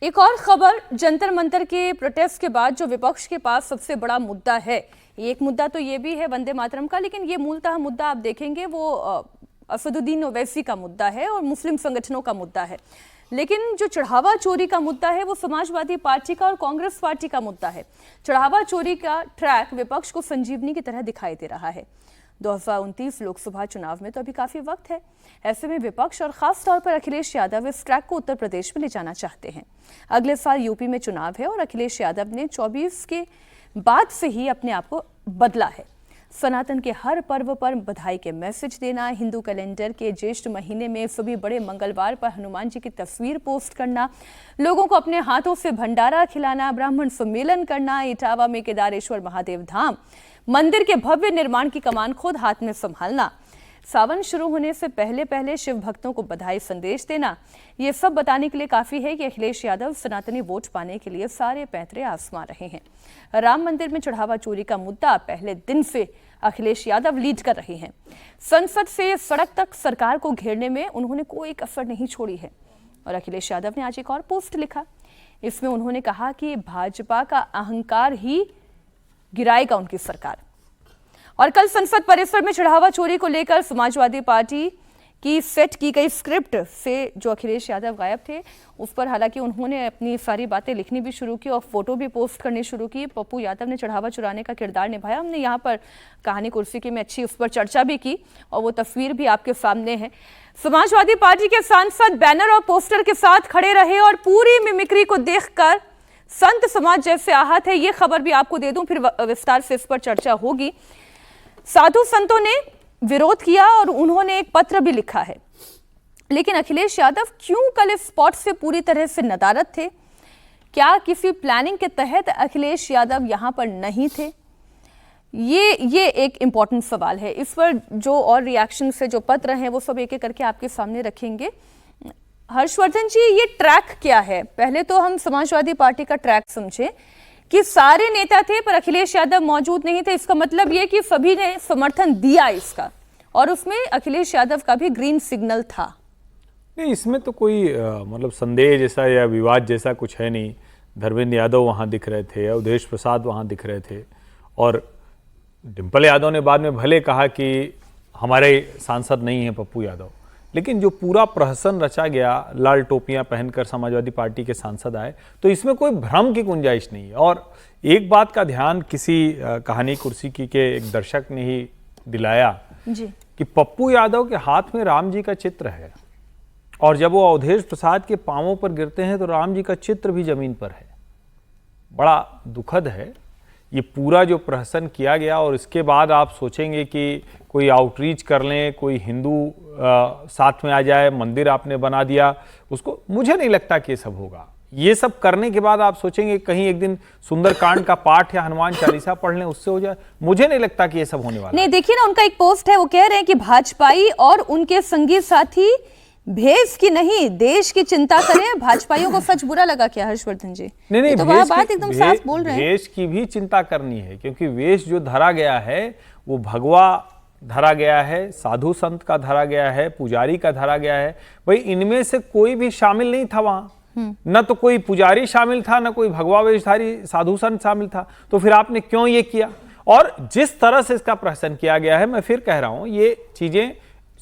एक और खबर, जंतर मंतर के प्रोटेस्ट के बाद जो विपक्ष के पास सबसे बड़ा मुद्दा है, एक मुद्दा तो ये भी है वंदे मातरम का, लेकिन ये मूलतः मुद्दा आप देखेंगे वो असदुद्दीन ओवैसी का मुद्दा है और मुस्लिम संगठनों का मुद्दा है। लेकिन जो चढ़ावा चोरी का मुद्दा है वो समाजवादी पार्टी का और कांग्रेस पार्टी का मुद्दा है। चढ़ावा चोरी का ट्रैक विपक्ष को संजीवनी की तरह दिखाई दे रहा है। 2029 लोकसभा चुनाव में तो अभी काफी वक्त है। ऐसे में विपक्ष और खास तौर पर अखिलेश यादव इस ट्रैक को उत्तर प्रदेश में ले जाना चाहते हैं। अगले साल यूपी में चुनाव है और अखिलेश यादव ने 24 के बाद से ही अपने आप को बदला है। सनातन के हर पर्व पर बधाई के मैसेज देना, हिंदू कैलेंडर के ज्येष्ठ महीने में सभी बड़े मंगलवार पर हनुमान जी की तस्वीर पोस्ट करना, लोगों को अपने हाथों से भंडारा खिलाना, ब्राह्मण सम्मेलन करना, इटावा में केदारेश्वर महादेव धाम मंदिर के भव्य निर्माण की कमान खुद हाथ में संभालना, सावन शुरू होने से पहले पहले शिव भक्तों को बधाई संदेश देना, ये सब बताने के लिए काफी है कि अखिलेश यादव सनातनी वोट पाने के लिए सारे पैंतरे आजमा रहे हैं। राम मंदिर में चढ़ावा चोरी का मुद्दा पहले दिन से अखिलेश यादव लीड कर रहे हैं। संसद से सड़क तक सरकार को घेरने में उन्होंने कोई कसर नहीं छोड़ी है। और अखिलेश यादव ने आज एक और पोस्ट लिखा। इसमें उन्होंने कहा कि भाजपा का अहंकार ही गिराएगा उनकी सरकार। और कल संसद परिसर में चढ़ावा चोरी को लेकर समाजवादी पार्टी की सेट की गई स्क्रिप्ट से जो अखिलेश यादव गायब थे, उस पर हालांकि उन्होंने अपनी सारी बातें लिखनी भी शुरू की और फोटो भी पोस्ट करनी शुरू की। पप्पू यादव ने चढ़ावा चुराने का किरदार निभाया। हमने यहाँ पर कहानी कुर्सी की में अच्छी उस पर चर्चा भी की और वो तस्वीर भी आपके सामने है। समाजवादी पार्टी के सांसद बैनर और पोस्टर के साथ खड़े रहे और पूरी मिमिक्री को देखकर संत समाज जैसे आहत है। ये खबर भी आपको दे दूं, फिर विस्तार से इस पर चर्चा होगी। साधु संतों ने विरोध किया और उन्होंने एक पत्र भी लिखा है। लेकिन अखिलेश यादव क्यों कल इस स्पॉट से पूरी तरह से नदारद थे? क्या किसी प्लानिंग के तहत अखिलेश यादव यहां पर नहीं थे? ये एक इंपॉर्टेंट सवाल है। इस पर जो और रिएक्शन से जो पत्र हैं वो सब एक एक करके आपके सामने रखेंगे। हर्षवर्धन जी, ये ट्रैक क्या है? पहले तो हम समाजवादी पार्टी का ट्रैक समझे कि सारे नेता थे पर अखिलेश यादव मौजूद नहीं थे। इसका मतलब ये कि सभी ने समर्थन दिया इसका, और उसमें अखिलेश यादव का भी ग्रीन सिग्नल था। नहीं, इसमें तो कोई मतलब संदेह जैसा या विवाद जैसा कुछ है नहीं। धर्मेंद्र यादव वहाँ दिख रहे थे, अवधेश प्रसाद वहाँ दिख रहे थे, और डिम्पल यादव ने बाद में भले कहा कि हमारे सांसद नहीं हैं पप्पू यादव, लेकिन जो पूरा प्रहसन रचा गया, लाल टोपियां पहनकर समाजवादी पार्टी के सांसद आए, तो इसमें कोई भ्रम की गुंजाइश नहीं है। और एक बात का ध्यान किसी कहानी कुर्सी की के एक दर्शक ने ही दिलाया जी कि पप्पू यादव के हाथ में राम जी का चित्र है, और जब वो अवधेश प्रसाद के पांवों पर गिरते हैं तो राम जी का चित्र भी जमीन पर है। बड़ा दुखद है ये पूरा जो प्रहसन किया गया। और इसके बाद आप सोचेंगे कि कोई आउटरीच कर लें, कोई हिंदू साथ में आ जाए, मंदिर आपने बना दिया उसको, मुझे नहीं लगता कि ये सब होगा। ये सब करने के बाद आप सोचेंगे कहीं एक दिन सुंदरकांड का पाठ या हनुमान चालीसा पढ़ लें उससे हो जाए, मुझे नहीं लगता कि ये सब होने वाला। नहीं, देखिए ना, उनका एक पोस्ट है, वो कह रहे हैं कि भाजपाई और उनके संगी साथी भेष की नहीं देश की चिंता करें। भाजपाइयों को सच बुरा लगा क्या हर्षवर्धन जी? नहीं, तो वह बात एकदम साफ बोल रहे हैं। वेश की भी चिंता करनी है, क्योंकि वेश जो धरा गया है वो भगवा धरा गया है, साधु संत का धरा गया है, पुजारी का धरा गया है। भाई इनमें से कोई भी शामिल नहीं था वहां, न तो कोई पुजारी शामिल था, न कोई भगवा वेशधारी साधु संत शामिल था। तो फिर आपने क्यों ये किया? और जिस तरह से इसका प्रहसन किया गया है, मैं फिर कह रहा हूं, ये चीजें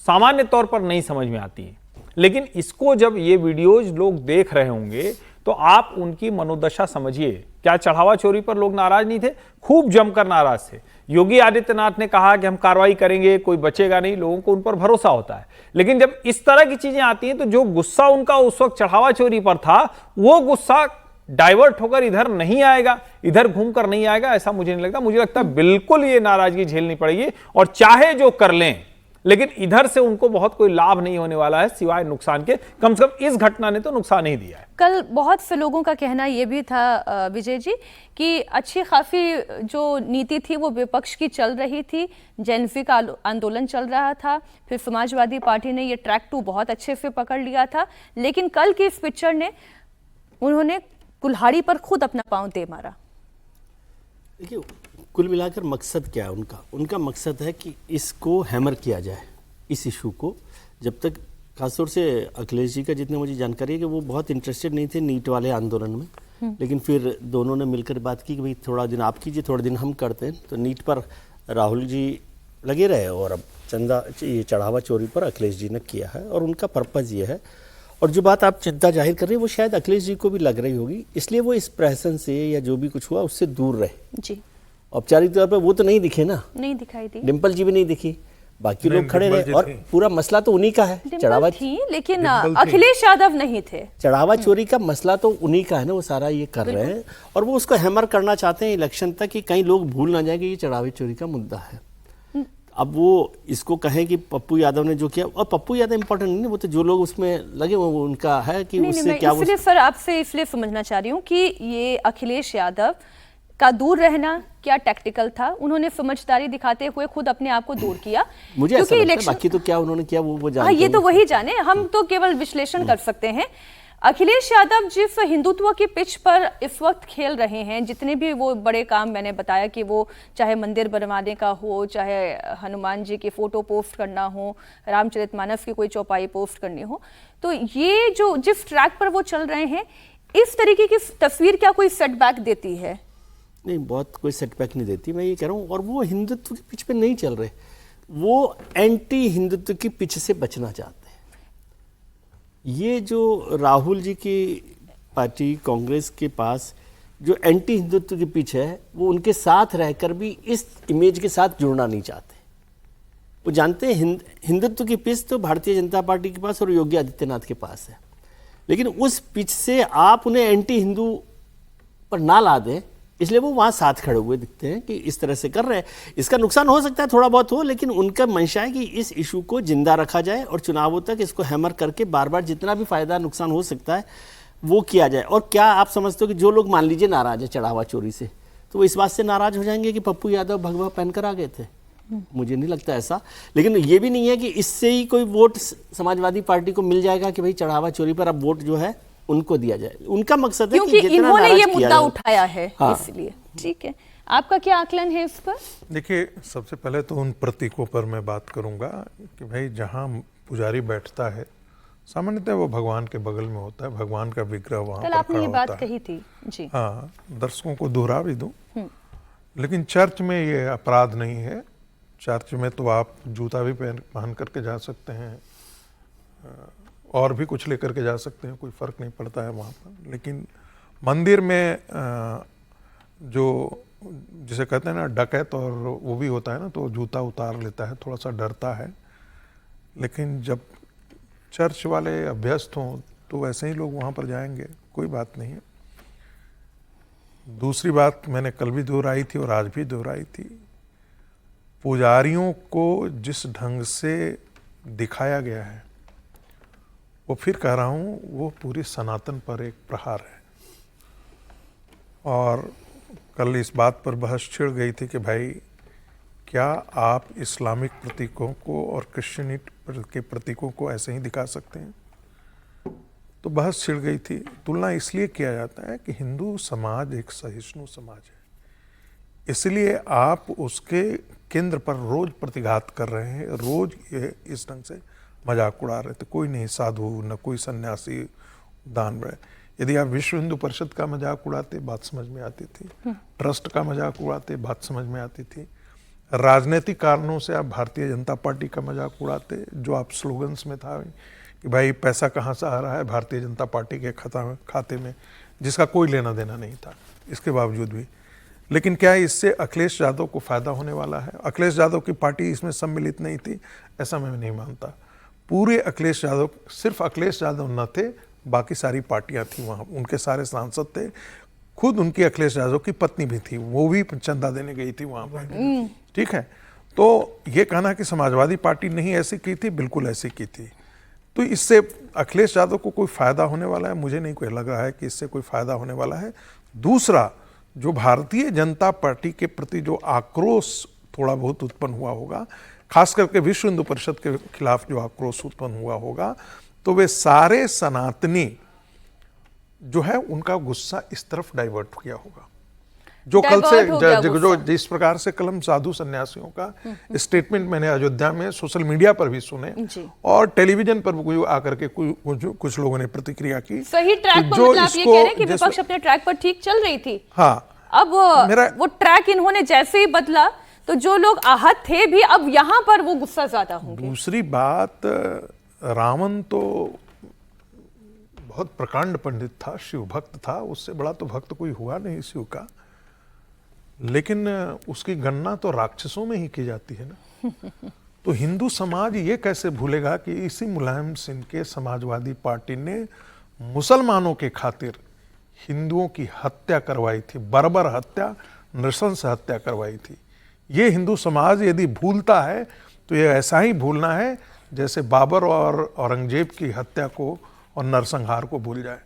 सामान्य तौर पर नहीं समझ में आती है, लेकिन इसको जब ये वीडियोज लोग देख रहे होंगे तो आप उनकी मनोदशा समझिए। क्या चढ़ावा चोरी पर लोग नाराज नहीं थे? खूब जमकर नाराज थे। योगी आदित्यनाथ ने कहा कि हम कार्रवाई करेंगे, कोई बचेगा नहीं, लोगों को उन पर भरोसा होता है। लेकिन जब इस तरह की चीजें आती हैं तो जो गुस्सा उनका उस वक्त चढ़ावा चोरी पर था, वो गुस्सा डाइवर्ट होकर इधर नहीं आएगा, इधर घूमकर नहीं आएगा, ऐसा मुझे नहीं लगता। मुझे लगता है बिल्कुल ये नाराजगी झेलनी पड़ेगी, और चाहे जो कर लें, लेकिन इधर से उनको बहुत कोई लाभ नहीं होने वाला है सिवाय नुकसान के। कम से कम इस घटना ने तो नुकसान ही दिया है। कल बहुत से लोगों का कहना यह भी था विजय जी कि अच्छी खासी जो नीति थी वो विपक्ष की चल रही थी, जेनजी का आंदोलन चल रहा था, फिर समाजवादी पार्टी ने ये ट्रैक 2 बहुत अच्छे से पकड़ लिया था, लेकिन कल की इस पिक्चर ने उन्होंने कुल्हाड़ी पर खुद अपना पांव दे मारा। देखिए, कुल मिलाकर मकसद क्या है उनका? उनका मकसद है कि इसको हैमर किया जाए, इस इशू को। जब तक खासतौर से अखिलेश जी का जितने मुझे जानकारी है कि वो बहुत इंटरेस्टेड नहीं थे नीट वाले आंदोलन में, लेकिन फिर दोनों ने मिलकर बात की कि भाई थोड़ा दिन आप कीजिए, थोड़ा दिन हम करते हैं। तो नीट पर राहुल जी लगे रहे और अब चंदा ये चढ़ावा चोरी पर अखिलेश जी ने किया है और उनका पर्पज़ ये है। और जो बात आप चिंता जाहिर कर रहे हैं वो शायद अखिलेश जी को भी लग रही होगी, इसलिए वो इस प्रहसन से या जो भी कुछ हुआ उससे दूर रहे। जी, औपचारिक तौर पर वो तो नहीं दिखे ना, नहीं दिखाई दी। डिम्पल जी भी नहीं दिखी, बाकी नहीं, लोग खड़े डिम्पल रहे जी और थी। पूरा मसला तो उन्हीं का है। डिम्पल थी, लेकिन अखिलेश यादव नहीं थे। चढ़ावा चोरी का मसला तो उन्हीं का है ना, वो सारा ये कर रहे हैं और वो उसको हैमर करना चाहते हैं इलेक्शन तक कि कई लोग भूल ना जाए कि ये चढ़ावे चोरी का मुद्दा है। अब वो इसको कहें कि पप्पू यादव ने जो किया, और पप्पू यादव इंपॉर्टेंट नहीं है, वो तो जो लोग उसमें लगे वो उनका है कि नहीं, उससे मैं क्या इसलिए सर आपसे इसलिए समझना चाह रही हूँ कि ये अखिलेश यादव का दूर रहना क्या टैक्टिकल था, उन्होंने समझदारी दिखाते हुए खुद अपने आप को दूर किया। मुझे ऐसा लगता है, बाकी तो क्या उन्होंने किया वो जानते हाँ, ये हैं। तो वही जाने, हम तो केवल विश्लेषण कर सकते हैं। अखिलेश यादव जिस हिंदुत्व की पिच पर इस वक्त खेल रहे हैं, जितने भी वो बड़े काम मैंने बताया कि वो चाहे मंदिर बनवाने का हो, चाहे हनुमान जी की फोटो पोस्ट करना हो, रामचरितमानस की कोई चौपाई पोस्ट करनी हो, तो ये जो जिस ट्रैक पर वो चल रहे हैं, इस तरीके की तस्वीर क्या कोई सेटबैक देती है? नहीं, बहुत कोई सेटबैक नहीं देती, मैं ये कह रहा हूँ। और वो हिंदुत्व की पिच पे नहीं चल रहे, वो एंटी हिंदुत्व की पिच से बचना चाहते हैं। ये जो राहुल जी की पार्टी कांग्रेस के पास जो एंटी हिंदुत्व की पिच है, वो उनके साथ रहकर भी इस इमेज के साथ जुड़ना नहीं चाहते। वो जानते हैं हिंदुत्व की पिच तो भारतीय जनता पार्टी के पास और योगी आदित्यनाथ के पास है, लेकिन उस पिच से आप उन्हें एंटी हिंदू पर ना ला दें, इसलिए वो वहाँ साथ खड़े हुए दिखते हैं कि इस तरह से कर रहे हैं। इसका नुकसान हो सकता है थोड़ा बहुत हो, लेकिन उनका मंशा है कि इस इशू को जिंदा रखा जाए और चुनावों तक इसको हैमर करके बार बार जितना भी फायदा नुकसान हो सकता है वो किया जाए। और क्या आप समझते हो कि जो लोग मान लीजिए नाराज है चढ़ावा चोरी से, तो वो इस बात से नाराज हो जाएंगे कि पप्पू यादव भगवा पहनकर आ गए थे? मुझे नहीं लगता ऐसा। लेकिन ये भी नहीं है कि इससे ही कोई वोट समाजवादी पार्टी को मिल जाएगा कि भाई चढ़ावा चोरी पर अब वोट जो है उनको दिया जाए। उनका मकसद है क्योंकि जितना इन्होंने नाराज ये किया मुद्दा जाए। उठाया है, हाँ। इसलिए। ठीक है, आपका क्या आकलन है इस पर? देखिए, सबसे पहले तो उन प्रतीकों पर मैं बात करूंगा कि भाई जहां पुजारी बैठता है सामान्यतः वो भगवान के बगल में होता है, भगवान का विग्रह वहां कल पर आपने खड़ा ये होता बात है। कही थी जी। हाँ, दर्शकों को दोहरा भी दूं, लेकिन चर्च में ये अपराध नहीं है। चर्च में तो आप जूता भी पहन करके जा सकते हैं और भी कुछ लेकर के जा सकते हैं, कोई फर्क नहीं पड़ता है वहाँ पर। लेकिन मंदिर में जो जिसे कहते हैं ना डकैत, और वो भी होता है ना, तो जूता उतार लेता है, थोड़ा सा डरता है। लेकिन जब चर्च वाले अभ्यस्त हों तो वैसे ही लोग वहाँ पर जाएंगे, कोई बात नहीं है। दूसरी बात मैंने कल भी दोहराई थी और आज भी दोहराई थी, पुजारियों को जिस ढंग से दिखाया गया है, वो फिर कह रहा हूँ, वो पूरी सनातन पर एक प्रहार है। और कल इस बात पर बहस छिड़ गई थी कि भाई क्या आप इस्लामिक प्रतीकों को और क्रिश्चियनिटी के प्रतीकों को ऐसे ही दिखा सकते हैं? तो बहस छिड़ गई थी। तुलना इसलिए किया जाता है कि हिंदू समाज एक सहिष्णु समाज है, इसलिए आप उसके केंद्र पर रोज प्रतिघात कर रहे हैं, रोज ये इस ढंग से मजाक उड़ा रहे थे। कोई नहीं साधु, न कोई सन्यासी दान रहे। यदि आप विश्व हिंदू परिषद का मजाक उड़ाते, बात समझ में आती थी। ट्रस्ट का मजाक उड़ाते, बात समझ में आती थी। राजनीतिक कारणों से आप भारतीय जनता पार्टी का मजाक उड़ाते, जो आप स्लोगन्स में था कि भाई पैसा कहाँ से आ रहा है भारतीय जनता पार्टी के खाते में, जिसका कोई लेना देना नहीं था इसके बावजूद भी। लेकिन क्या इससे अखिलेश यादव को फायदा होने वाला है? अखिलेश यादव की पार्टी इसमें सम्मिलित नहीं थी, ऐसा मैं नहीं मानता। पूरे अखिलेश यादव, सिर्फ अखिलेश यादव न थे, बाकी सारी पार्टियां थी वहाँ, उनके सारे सांसद थे। खुद उनकी अखिलेश यादव की पत्नी भी थी, वो भी चंदा देने गई थी वहाँ पर। ठीक है, तो ये कहना कि समाजवादी पार्टी नहीं ऐसी की थी, बिल्कुल ऐसी की थी। तो इससे अखिलेश यादव को कोई फायदा होने वाला है? मुझे नहीं कोई लग रहा है कि इससे कोई फायदा होने वाला है। दूसरा, जो भारतीय जनता पार्टी के प्रति जो आक्रोश थोड़ा बहुत उत्पन्न हुआ होगा, खास करके विश्व हिंदू परिषद के खिलाफ जो आक्रोश उत्पन्न हुआ होगा, तो वे सारे सनातनी जो है उनका गुस्सा इस तरफ डाइवर्ट किया होगा। जो कल से divert हो गया जो गुस्सा। जिस प्रकार से कलम साधु सन्यासियों का स्टेटमेंट मैंने अयोध्या में सोशल मीडिया पर भी सुने जी। और टेलीविजन पर भी आकर के कुछ लोगों ने प्रतिक्रिया की। सही ट्रैक तो पर, जो मतलब आप ये इसको कह रहे हैं कि जिस- विपक्ष अपने ट्रैक पर ठीक चल रही थी। हाँ, अब वो ट्रैक इन्होंने जैसे ही बदला तो जो लोग आहत थे भी अब यहां पर वो गुस्सा ज्यादा होंगे। दूसरी बात, रावण तो बहुत प्रकांड पंडित था, शिव भक्त था, उससे बड़ा तो भक्त कोई हुआ नहीं शिव का, लेकिन उसकी गणना तो राक्षसों में ही की जाती है ना। तो हिंदू समाज ये कैसे भूलेगा कि इसी मुलायम सिंह के समाजवादी पार्टी ने मुसलमानों के खातिर हिंदुओं की हत्या करवाई थी, बर्बर हत्या, नृशंस हत्या करवाई थी। ये हिंदू समाज यदि भूलता है तो ये ऐसा ही भूलना है जैसे बाबर और औरंगजेब की हत्या को और नरसंहार को भूल जाए।